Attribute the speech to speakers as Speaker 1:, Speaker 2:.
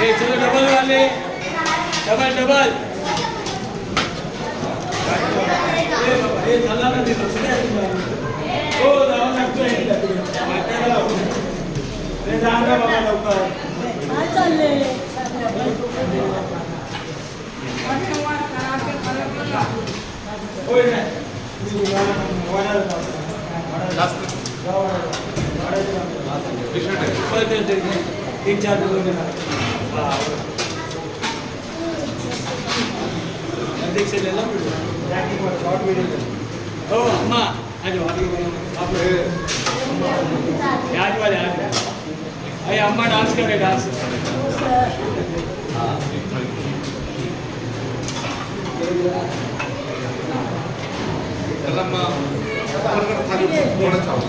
Speaker 1: चलो डबल वाले double double ये झाला ना ते हो जाऊ लागतोय ते जागा बघा लवकर
Speaker 2: काय चालले
Speaker 1: होय नाही जास्त तीन चार अध्यक्ष शॉर्ट वीडियो हो अम्मा आज आज वाले आज अरे अम्मा डांस करे डांस
Speaker 3: थाली थोड़ा चावल